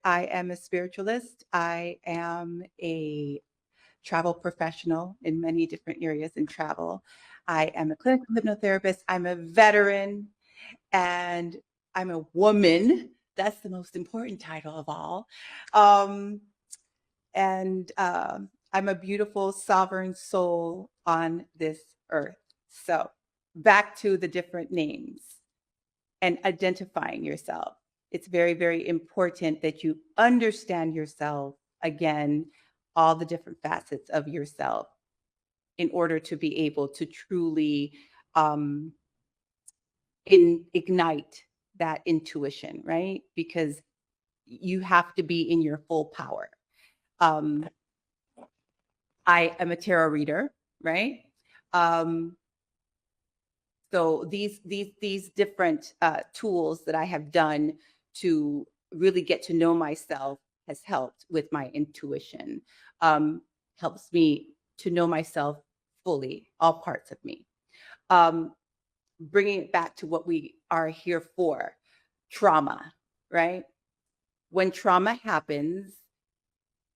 I am a spiritualist. I am a travel professional in many different areas in travel. I am a clinical hypnotherapist. I'm a veteran and I'm a woman. That's the most important title of all. Um, and I'm a beautiful sovereign soul on this earth. So, back to the different names and identifying yourself. It's very, very important that you understand yourself again, all the different facets of yourself in order to be able to truly um, ignite that intuition, right? Because you have to be in your full power. Um, I am a tarot reader, right? Um, so these different tools that I have done to really get to know myself has helped with my intuition. Um, Helps me to know myself fully, all parts of me. Um, Bringing it back to what we are here for, trauma, right? When trauma happens,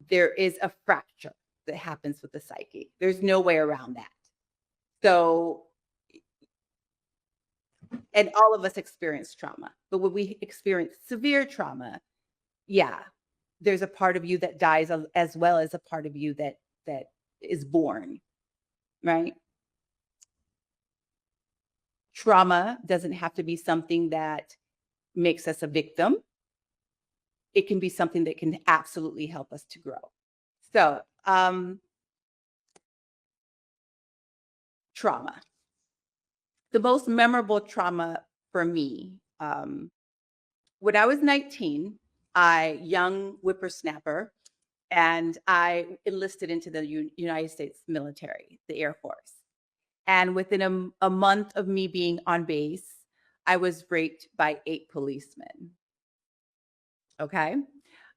there is a fracture that happens with the psyche. There's no way around that. So, and all of us experience trauma, but when we experience severe trauma, yeah, there's a part of you that dies as well as a part of you that is born, right? Trauma doesn't have to be something that makes us a victim. It can be something that can absolutely help us to grow. So, trauma. The most memorable trauma for me, when I was 19, young whippersnapper, and I enlisted into the United States military, the Air Force. And within a month of me being on base, I was raped by 8 policemen. Okay.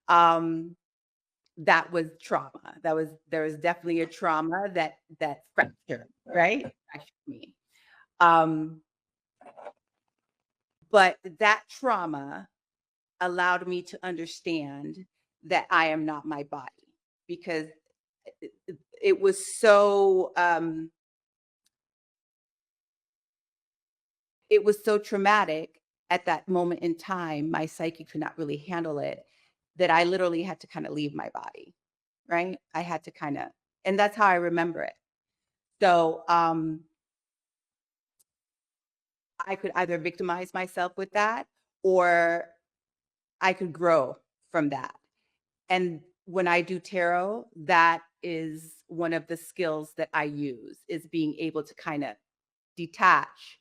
Um, that was trauma. There was definitely a trauma that fractured, right? Fractured me. Um, but that trauma allowed me to understand that I am not my body because it was so it was so traumatic at that moment in time. My psyche could not really handle it, that I literally had to kind of leave my body, right? I had to kind of, and that's how I remember it. So I could either victimize myself with that, or I could grow from that. And when I do tarot, that is one of the skills that I use, is being able to kind of detach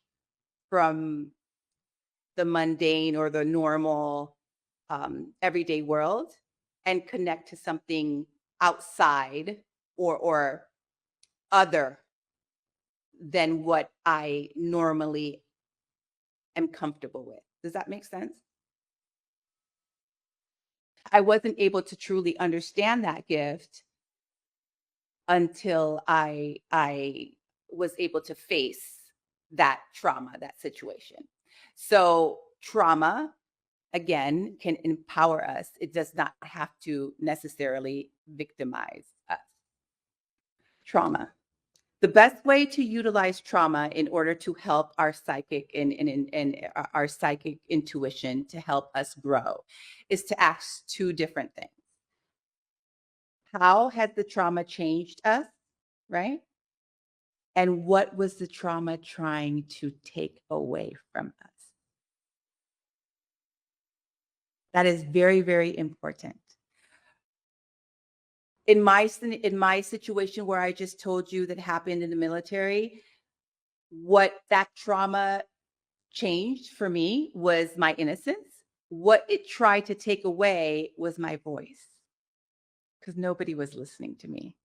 from the mundane or the normal everyday world and connect to something outside or other than what I normally am comfortable with. Does that make sense? I wasn't able to truly understand that gift until I was able to face that trauma, that situation. So trauma, again, can empower us. It does not have to necessarily victimize us. Trauma. The best way to utilize trauma in order to help our psychic and our psychic intuition to help us grow is to ask two different things. How has the trauma changed us, right? And what was the trauma trying to take away from us? That is very, very important. In my situation where I just told you that happened in the military, what that trauma changed for me was my innocence. What it tried to take away was my voice, because nobody was listening to me.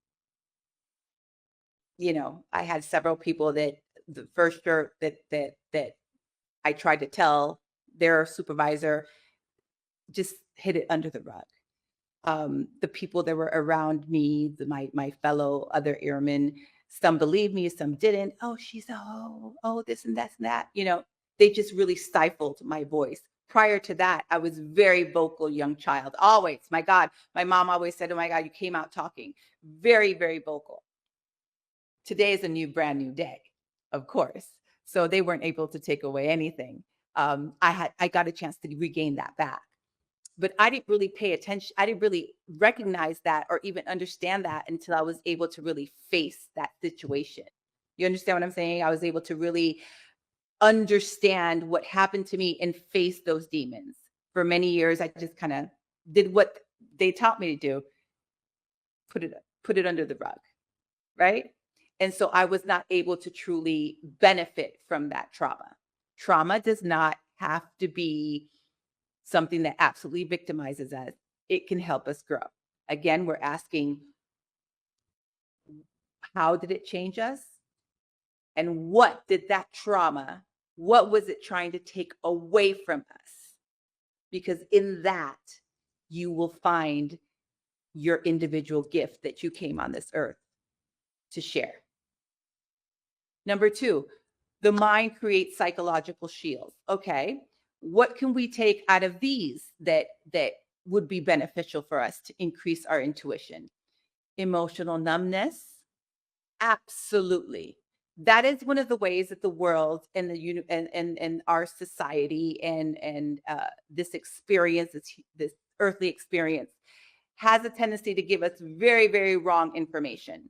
You know, I had several people that the first year that I tried to tell their supervisor just hid it under the rug. The people that were around me, my fellow other airmen, some believed me, some didn't. Oh, she's a hoe. Oh, this and that's and that. You know, they just really stifled my voice prior to that, I was very vocal young child. Always, my God, my mom always said, "Oh my God, you came out talking." Very, very vocal. Today is a brand new day, of course. So they weren't able to take away anything. I got a chance to regain that back, but I didn't really pay attention. I didn't really recognize that or even understand that until I was able to really face that situation. You understand what I'm saying? I was able to really understand what happened to me and face those demons. For many years, I just kind of did what they taught me to do, put it under the rug, right? And so I was not able to truly benefit from that trauma. Trauma does not have to be something that absolutely victimizes us. It can help us grow. Again, we're asking, how did it change us? And what did that trauma, what was it trying to take away from us? Because in that, you will find your individual gift that you came on this earth to share. Number two, the mind creates psychological shields. Okay, what can we take out of these that would be beneficial for us to increase our intuition? Emotional numbness, absolutely. That is one of the ways that the world and and our society and this experience, this earthly experience, has a tendency to give us very, very wrong information.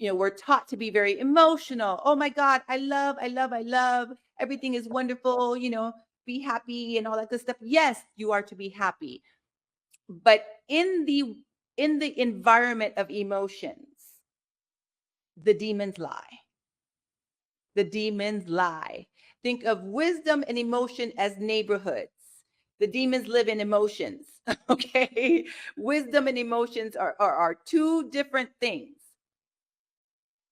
We're taught to be very emotional. Oh my God, I love, I love, I love. Everything is wonderful, be happy and all that good stuff. Yes, you are to be happy. But in the environment of emotions, the demons lie. The demons lie. Think of wisdom and emotion as neighborhoods. The demons live in emotions. Okay. Wisdom and emotions are two different things.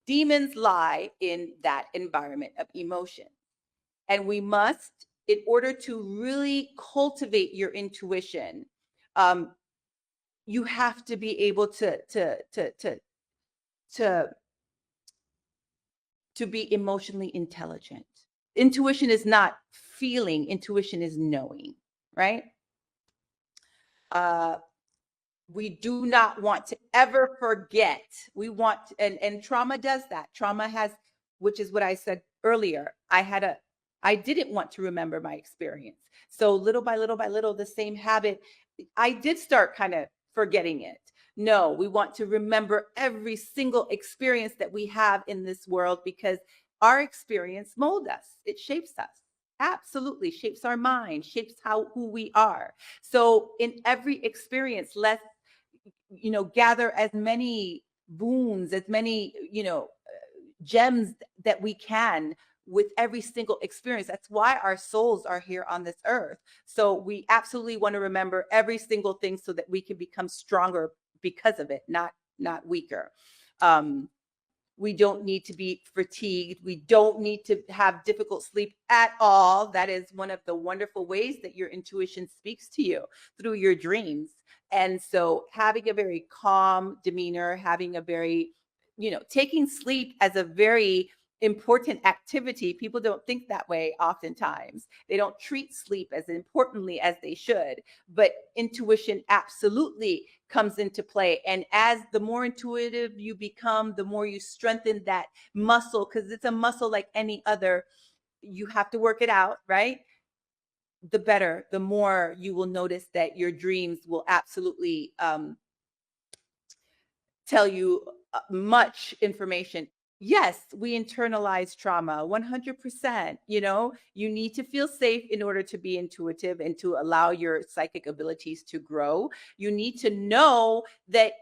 Demons lie in that environment of emotion. And we must, in order to really cultivate your intuition, you have to be able to be emotionally intelligent. Intuition is not feeling, intuition is knowing, right? Uh, we do not want to ever forget. We want, and trauma does that. Trauma has, which is what I said earlier. I didn't want to remember my experience. So little by little by little, the same habit, I did start kind of forgetting it. No, we want to remember every single experience that we have in this world, because our experience molds us. It shapes us. Absolutely shapes our mind, shapes who we are. So in every experience, let's gather as many boons, as many gems that we can with every single experience. That's why our souls are here on this earth. So we absolutely want to remember every single thing so that we can become stronger because of it, not weaker. We don't need to be fatigued. We don't need to have difficult sleep at all. That is one of the wonderful ways that your intuition speaks to you, through your dreams. And so having a very calm demeanor, having a very, taking sleep as a very important activity. People don't think that way oftentimes. They don't treat sleep as importantly as they should, but intuition absolutely comes into play. And as the more intuitive you become, the more you strengthen that muscle, because it's a muscle like any other. You have to work it out, right? The better, the more you will notice that your dreams will absolutely tell you much information. Yes, we internalize trauma 100%. You need to feel safe in order to be intuitive and to allow your psychic abilities to grow. You need to know that,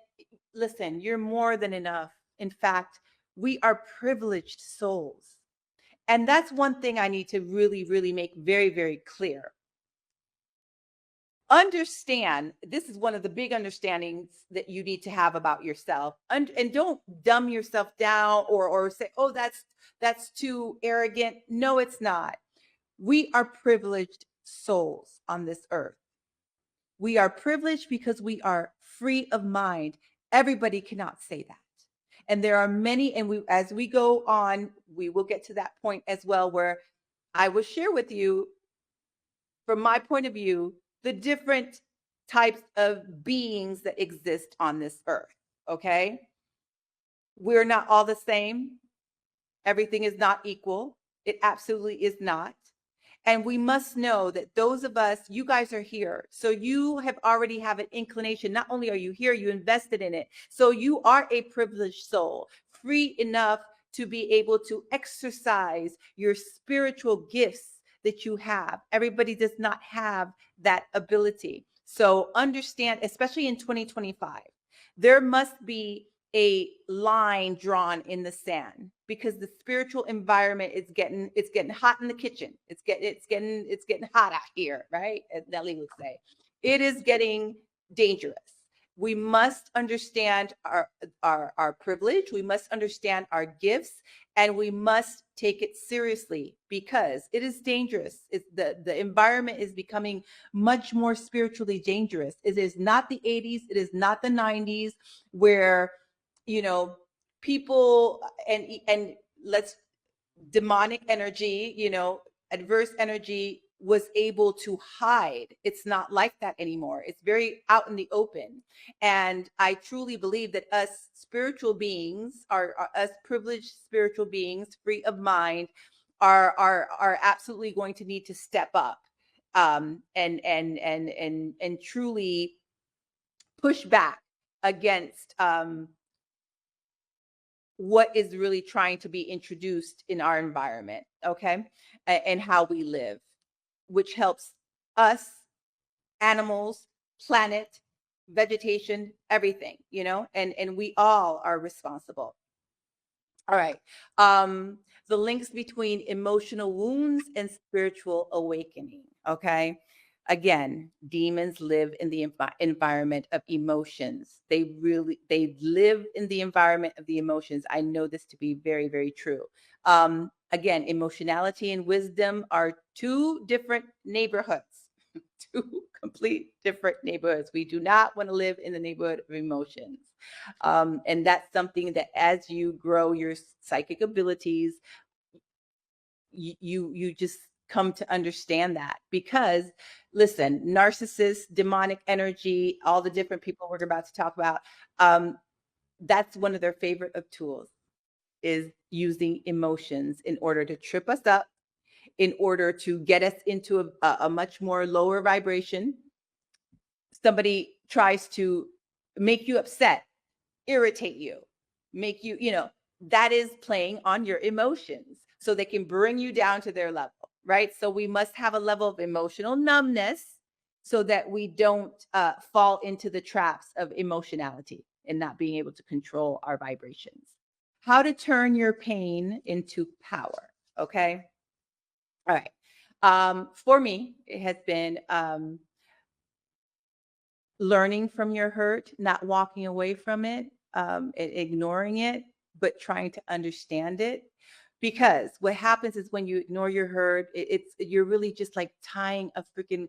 listen, you're more than enough. In fact, we are privileged souls. And that's one thing I need to really, really make very, very clear. Understand, this is one of the big understandings that you need to have about yourself, and don't dumb yourself down or say, oh, that's too arrogant. No, it's not. We are privileged souls on this earth. We are privileged because we are free of mind. Everybody cannot say that. And there are many, and as we go on, we will get to that point as well, where I will share with you from my point of view, the different types of beings that exist on this earth. Okay. We're not all the same. Everything is not equal. It absolutely is not. And we must know that those of us, you guys are here. So you have already have an inclination. Not only are you here, you invested in it. So you are a privileged soul, free enough to be able to exercise your spiritual gifts that you have. Everybody does not have that ability. So understand, especially in 2025, there must be a line drawn in the sand because the spiritual environment is getting hot in the kitchen. It's getting hot out here, right? As Nelly would say. It is getting dangerous. We must understand our privilege. We must understand our gifts, and we must take it seriously because it is dangerous. The environment is becoming much more spiritually dangerous. It is not the 80s. It is not the 90s where people and let's demonic energy, adverse energy was able to hide. It's not like that anymore. It's very out in the open. And I truly believe that us spiritual beings are us privileged spiritual beings free of mind are absolutely going to need to step up and truly push back against what is really trying to be introduced in our environment, okay, and how we live, which helps us, animals, planet, vegetation, everything, and we all are responsible. All right. The links between emotional wounds and spiritual awakening. Okay. Again, demons live in the environment of emotions. They live in the environment of the emotions. I know this to be very, very true. Again, emotionality and wisdom are two different neighborhoods, two complete different neighborhoods. We do not want to live in the neighborhood of emotions. And that's something that as you grow your psychic abilities, you just come to understand that because listen, narcissists, demonic energy, all the different people we're about to talk about, that's one of their favorite of tools is using emotions in order to trip us up, in order to get us into a much more lower vibration. Somebody tries to make you upset, irritate you, make you, that is playing on your emotions. So they can bring you down to their level, right? So we must have a level of emotional numbness so that we don't fall into the traps of emotionality and not being able to control our vibrations. How to turn your pain into power. Okay. All right. For me, it has been learning from your hurt, not walking away from it, ignoring it, but trying to understand it. Because what happens is when you ignore your hurt, you're really just like tying a freaking,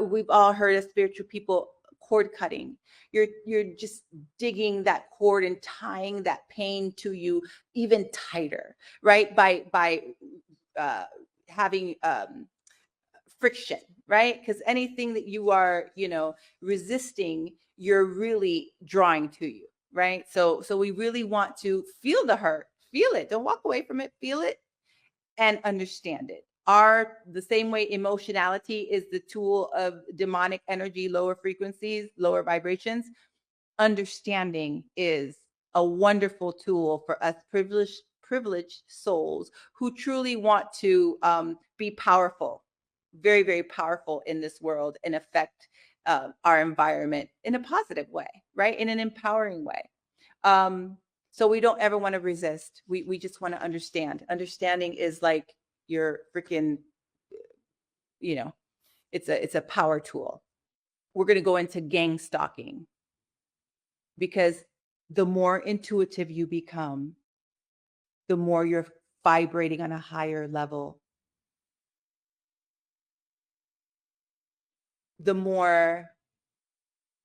we've all heard of spiritual people cord cutting. You're just digging that cord and tying that pain to you even tighter, right? By having friction, right? Because anything that you are, resisting, you're really drawing to you, right? So we really want to feel the hurt, feel it. Don't walk away from it, feel it and understand it. Are the same way emotionality is the tool of demonic energy, lower frequencies, lower vibrations. Understanding is a wonderful tool for us privileged souls who truly want to be powerful, very, very powerful in this world and affect our environment in a positive way, right? In an empowering way. So we don't ever want to resist. We just want to understand. Understanding is like your freaking, it's a power tool. We're going to go into gang stalking because the more intuitive you become, the more you're vibrating on a higher level, the more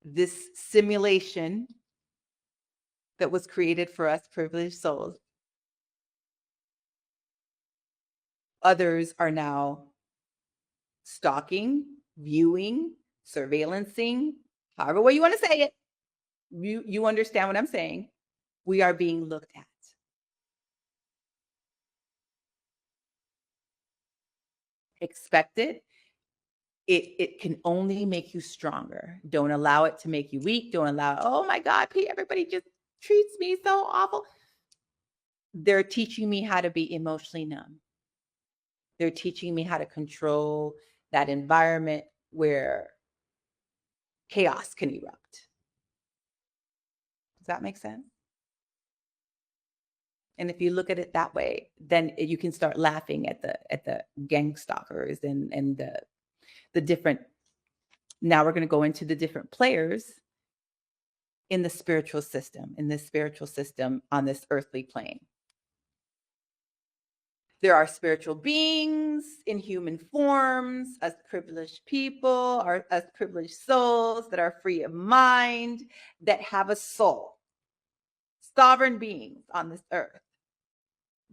this simulation that was created for us privileged souls, others are now stalking, viewing, surveillancing, however way you want to say it. You understand what I'm saying. We are being looked at. Expect it. It can only make you stronger. Don't allow it to make you weak. Don't allow, oh my God, Pete, everybody just treats me so awful. They're teaching me how to be emotionally numb. They're teaching me how to control that environment where chaos can erupt. Does that make sense? And if you look at it that way, then you can start laughing at the gang stalkers and the different. Now we're going to go into the different players in the spiritual system, on this earthly plane. There are spiritual beings in human forms, us privileged people, us privileged souls that are free of mind, that have a soul. Sovereign beings on this earth.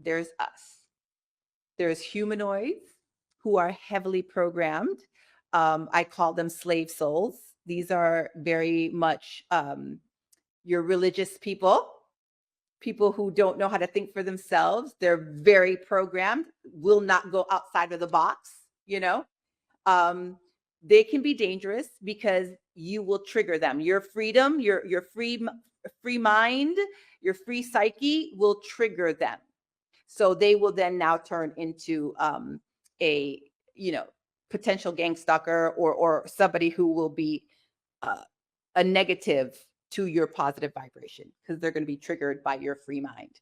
There's us. There's humanoids who are heavily programmed. I call them slave souls. These are very much your religious people who don't know how to think for themselves. They're very programmed, will not go outside of the box, They can be dangerous because you will trigger them. Your freedom, your free mind, your free psyche will trigger them. So they will then now turn into a potential gang stalker or somebody who will be a negative to your positive vibration because they're going to be triggered by your free mind.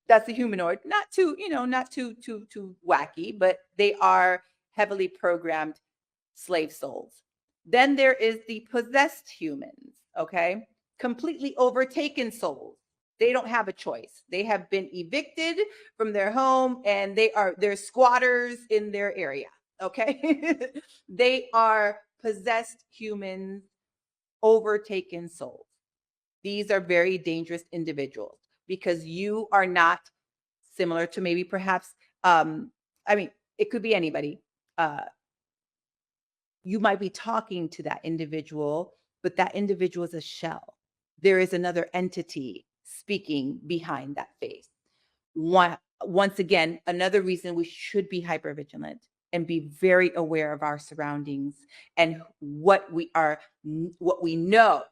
That's the humanoid, not too wacky, but they are heavily programmed slave souls. Then there is the possessed humans, okay? Completely overtaken souls. They don't have a choice. They have been evicted from their home and they're squatters in their area, okay? They are possessed humans, overtaken souls. These are very dangerous individuals because you are not similar to maybe perhaps, it could be anybody. You might be talking to that individual, but that individual is a shell. There is another entity speaking behind that face. Once again, another reason we should be hypervigilant and be very aware of our surroundings and what we know,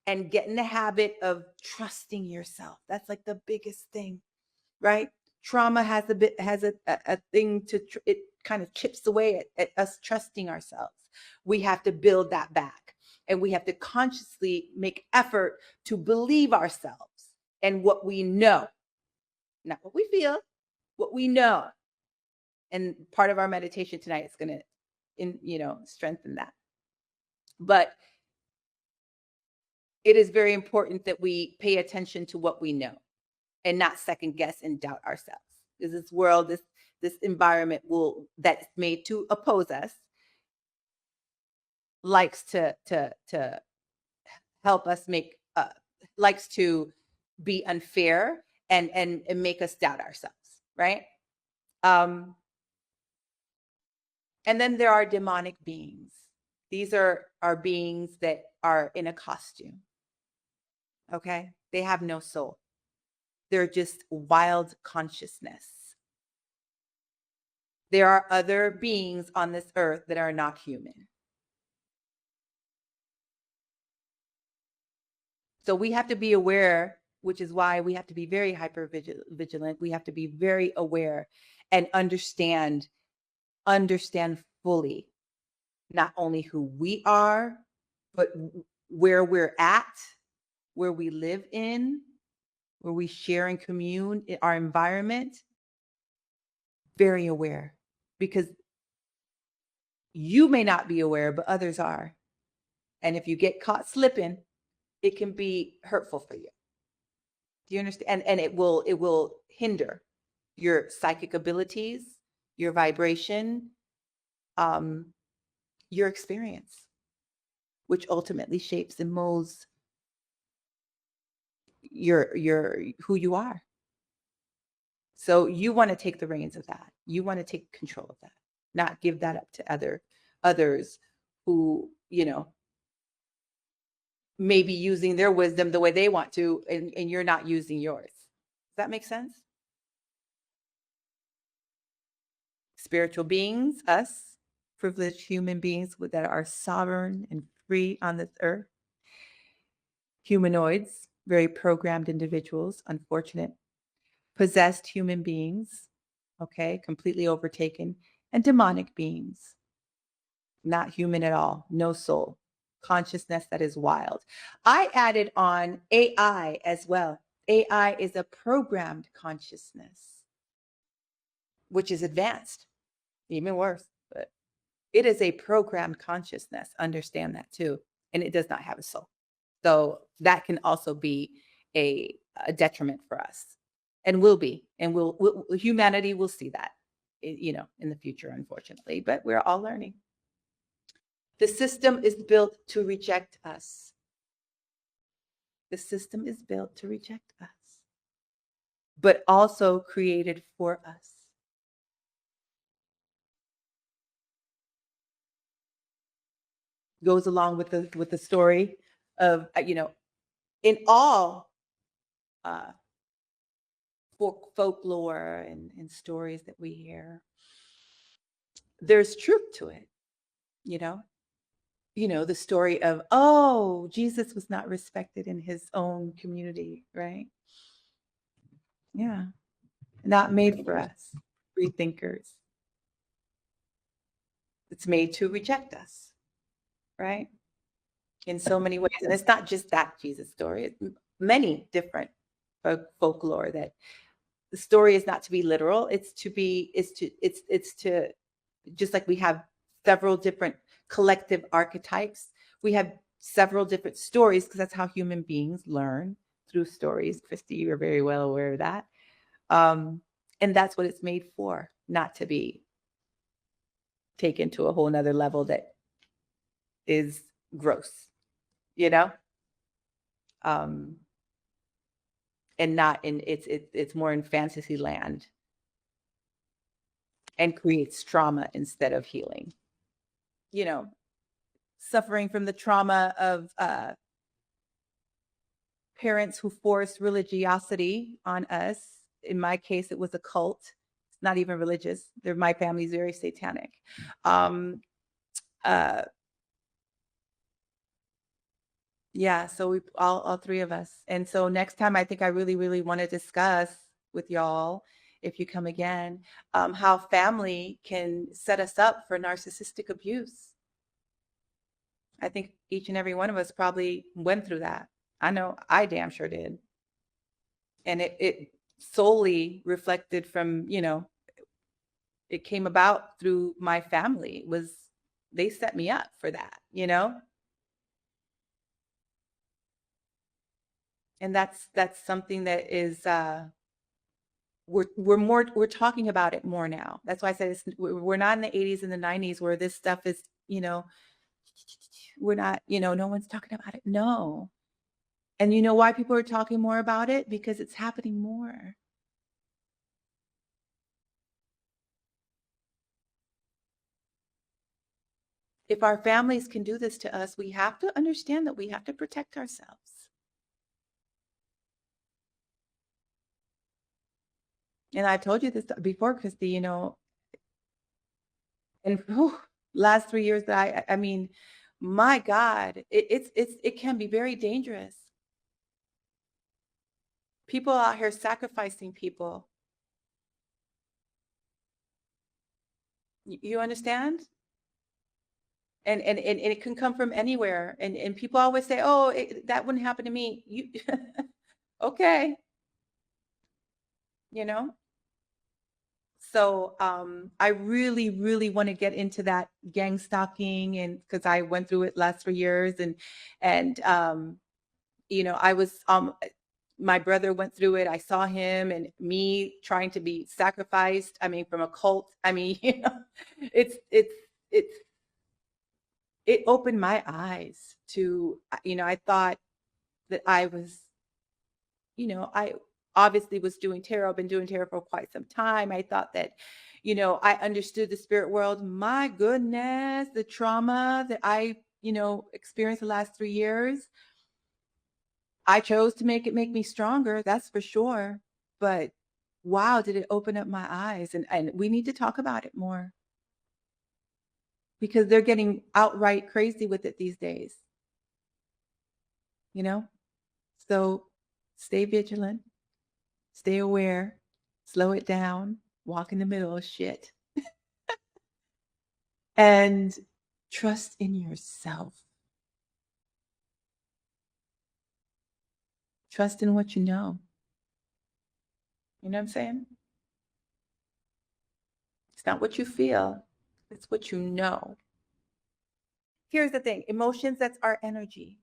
and get in the habit of trusting yourself. That's like the biggest thing, right? Trauma has a thing it kind of chips away at us trusting ourselves. We have to build that back, and we have to consciously make effort to believe ourselves and what we know, not what we feel, what we know. And part of our meditation tonight is going to strengthen that. But it is very important that we pay attention to what we know and not second guess and doubt ourselves. Because this world, this environment that's made to oppose us, likes to help us likes to be unfair and make us doubt ourselves, right? And then there are demonic beings. These are beings that are in a costume. Okay? They have no soul. They're just wild consciousness. There are other beings on this earth that are not human. So we have to be aware, which is why we have to be very hyper vigilant. We have to be very aware and understand fully not only who we are, but where we're at, where we live in, where we share and commune in our environment. Very aware, because you may not be aware, but others are. And if you get caught slipping, it can be hurtful for you. Do you understand? And it will hinder your psychic abilities, your vibration, your experience, which ultimately shapes and molds your who you are. So you want to take the reins of that. You want to take control of that. not give that up to others who, may be using their wisdom the way they want to, and you're not using yours. Does that make sense? Spiritual beings, us, privileged human beings that are sovereign and free on this earth. Humanoids, very programmed individuals, unfortunate. Possessed human beings, okay, completely overtaken. And demonic beings, not human at all, no soul, consciousness that is wild. I added on AI as well. AI is a programmed consciousness, which is advanced, even worse, but it is a programmed consciousness. Understand that too. And it does not have a soul. So that can also be a detriment for us, and will be, and humanity will see that, in the future, unfortunately, but we're all learning. The system is built to reject us. The system is built to reject us, but also created for us. Goes along with the story of, in all uh, folklore and stories that we hear, there's truth to it. You know, the story of, oh, Jesus was not respected in his own community, right? Yeah, not made for us, free thinkers. It's made to reject us, right? In so many ways. And it's not just that Jesus story, it's many different folklore that the story is not to be literal. It's to, just like we have several different collective archetypes, we have several different stories, because that's how human beings learn, through stories. Christy, you're very well aware of that. And that's what it's made for, not to be taken to a whole nother level that is gross, you know? Um, and not in, it's more in fantasy land, and creates trauma instead of healing. Suffering from the trauma of parents who forced religiosity on us. In my case, it was a cult. It's not even religious. My family's very satanic. Uh, yeah, so we all three of us. And so next time, I think I really, really want to discuss with y'all, if you come again, how family can set us up for narcissistic abuse. I think each and every one of us probably went through that. I know I damn sure did. And it solely reflected from, it came about through my family. They set me up for that, And that's something that is we're talking about it more now. That's why I said we're not in the 80s and the 90s where this stuff is, we're not, no one's talking about it. No. And you know why people are talking more about it? Because it's happening more. If our families can do this to us, we have to understand that we have to protect ourselves. And I told you this before, Christy, and last 3 years that I mean, my God, it can be very dangerous. People out here sacrificing people. You understand? And it can come from anywhere. And people always say, oh, that wouldn't happen to me. Okay. So I really, really want to get into that gang stalking, and because I went through it last 3 years, and I was my brother went through it. I saw him and me trying to be sacrificed. I mean, from a cult. I mean, it's it opened my eyes to, I thought that I was, I obviously was doing tarot. I've been doing tarot for quite some time. I thought that, I understood the spirit world. My goodness, the trauma that I, experienced the last 3 years. I chose to make me stronger, that's for sure. But wow, did it open up my eyes, and we need to talk about it more because they're getting outright crazy with it these days, you know? So stay vigilant, stay aware, slow it down, walk in the middle of shit, and trust in yourself. Trust in what you know. You know what I'm saying? It's not what you feel, it's what you know. Here's the thing, emotions, that's our energy.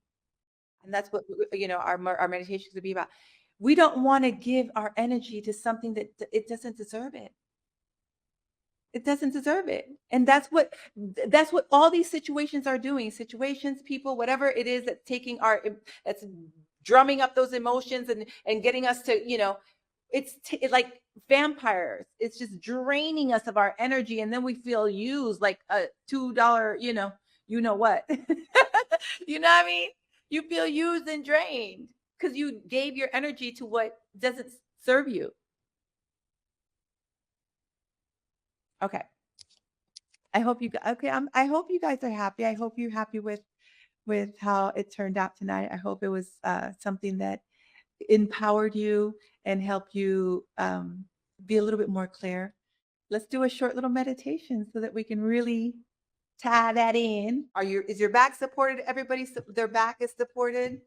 And that's what our meditations would be about. We don't want to give our energy to something that it doesn't deserve it. It doesn't deserve it. And that's what all these situations are doing. Situations, people, whatever it is that's taking that's drumming up those emotions and getting us to, like vampires. It's just draining us of our energy, and then we feel used like a $2, you know what. You know what I mean? You feel used and drained because you gave your energy to what doesn't serve you. Okay. I hope you guys are happy. I hope you're happy with how it turned out tonight. I hope it was something that empowered you and helped you be a little bit more clear. Let's do a short little meditation so that we can really tie that in. Is your back supported? Their back is supported?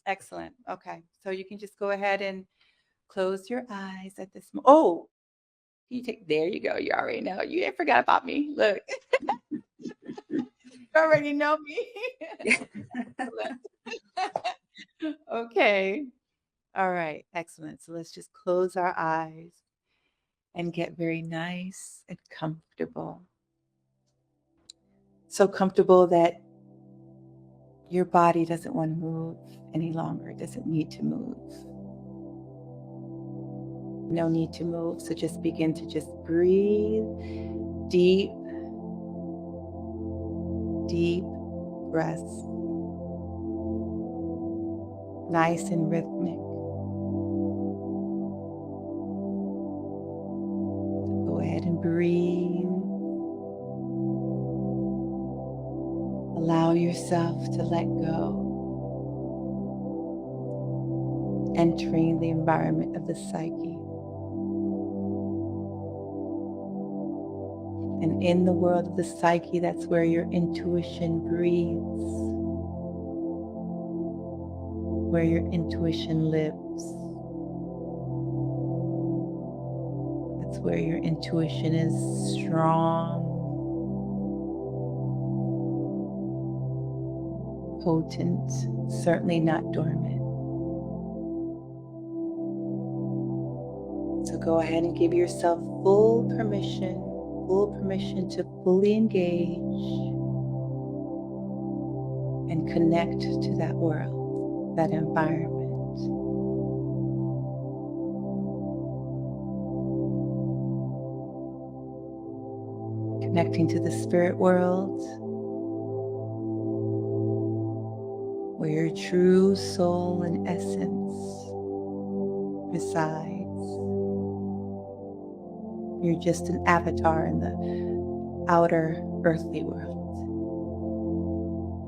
Excellent. Okay. So you can just go ahead and close your eyes at this moment. Oh, there you go. You already know. You ain't forgot about me. Look, you already know me. Okay. All right. Excellent. So let's just close our eyes and get very nice and comfortable. So comfortable that your body doesn't want to move any longer. It doesn't need to move. No need to move. So just begin to just breathe deep, deep breaths. Nice and rhythmic. So go ahead and breathe. Allow yourself to let go. Entering the environment of the psyche. And in the world of the psyche, that's where your intuition breathes, where your intuition lives. That's where your intuition is strong, potent, certainly not dormant. So go ahead and give yourself full permission to fully engage and connect to that world, that environment. Connecting to the spirit world, where your true soul and essence resides. You're just an avatar in the outer earthly world.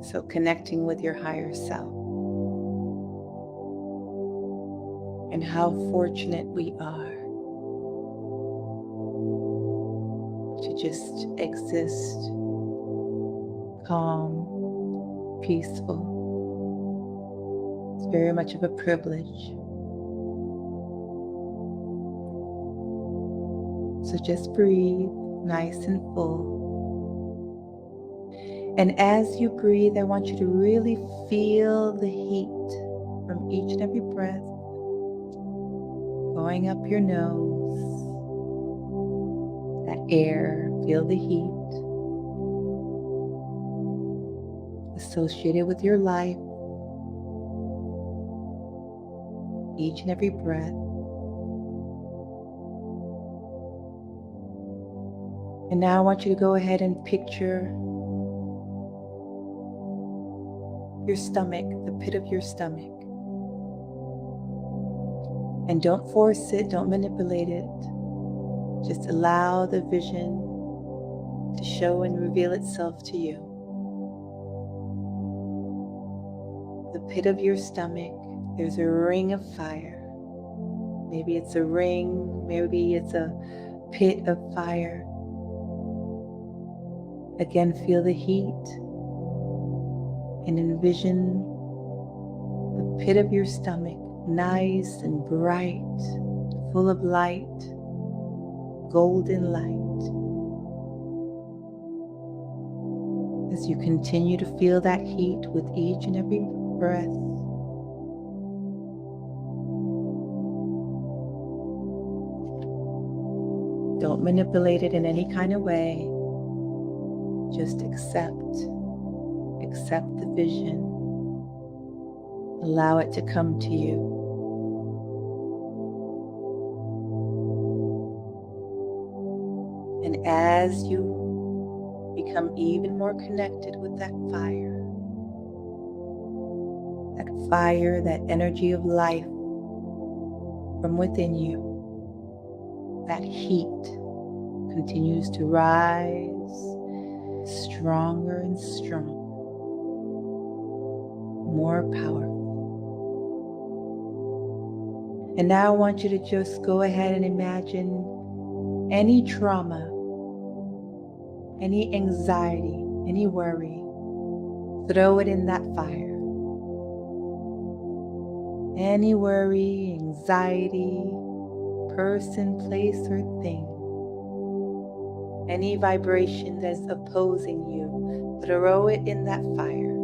So connecting with your higher self. And how fortunate we are to just exist calm, peaceful. It's very much of a privilege. So just breathe nice and full. And as you breathe, I want you to really feel the heat from each and every breath going up your nose. That air, feel the heat associated with your life. each and every breath. And now I want you to go ahead and picture your stomach, the pit of your stomach. And don't force it, don't manipulate it. Just allow the vision to show and reveal itself to you. The pit of your stomach, there's a ring of fire. Maybe it's a ring, maybe it's a pit of fire. Again, feel the heat and envision the pit of your stomach, nice and bright, full of light, golden light. As you continue to feel that heat with each and every breath, don't manipulate it in any kind of way. Just accept the vision. Allow it to come to you. And as you become even more connected with that fire, that energy of life from within you, that heat continues to rise stronger and stronger, more powerful. And now I want you to just go ahead and imagine any trauma, any anxiety, any worry, throw it in that fire. Any worry, anxiety, person, place, or thing, any vibration that's opposing you, throw it in that fire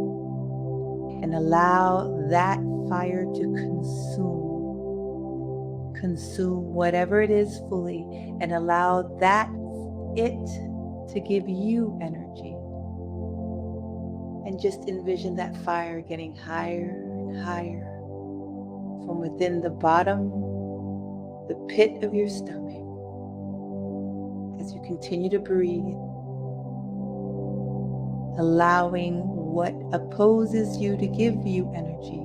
and allow that fire to consume whatever it is fully, and allow it to give you energy. And just envision that fire getting higher and higher from within the bottom, the pit of your stomach. As you continue to breathe, allowing what opposes you to give you energy,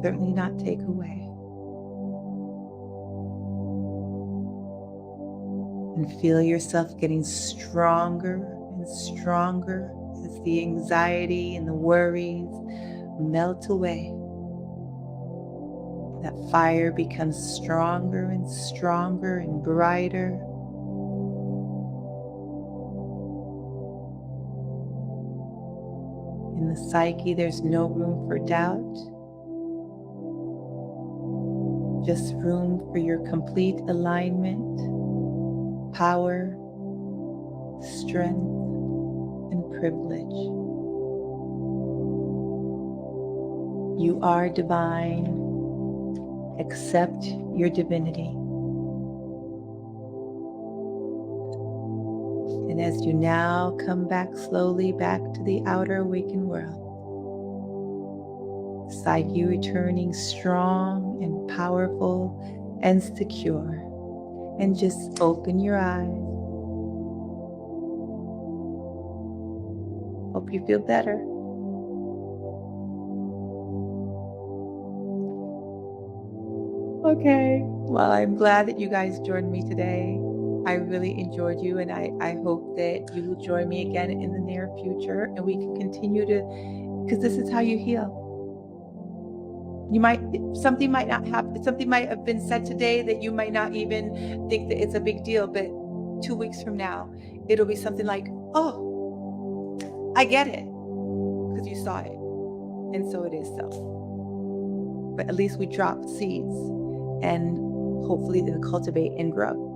certainly not take away. And feel yourself getting stronger and stronger as the anxiety and the worries melt away. That fire becomes stronger and stronger and brighter. In the psyche, there's no room for doubt, just room for your complete alignment, power, strength, and privilege. You are divine. Accept your divinity. And as you now come back slowly back to the outer awakened world, psyche returning strong and powerful and secure, and just open your eyes. Hope you feel better. Okay, well, I'm glad that you guys joined me today. I really enjoyed you, and I hope that you will join me again in the near future, and we can continue to, because this is how you heal. Something might have been said today that you might not even think that it's a big deal, but 2 weeks from now, it'll be something like, oh, I get it, because you saw it, and so it is so. But at least we dropped seeds, and hopefully they'll cultivate and grow.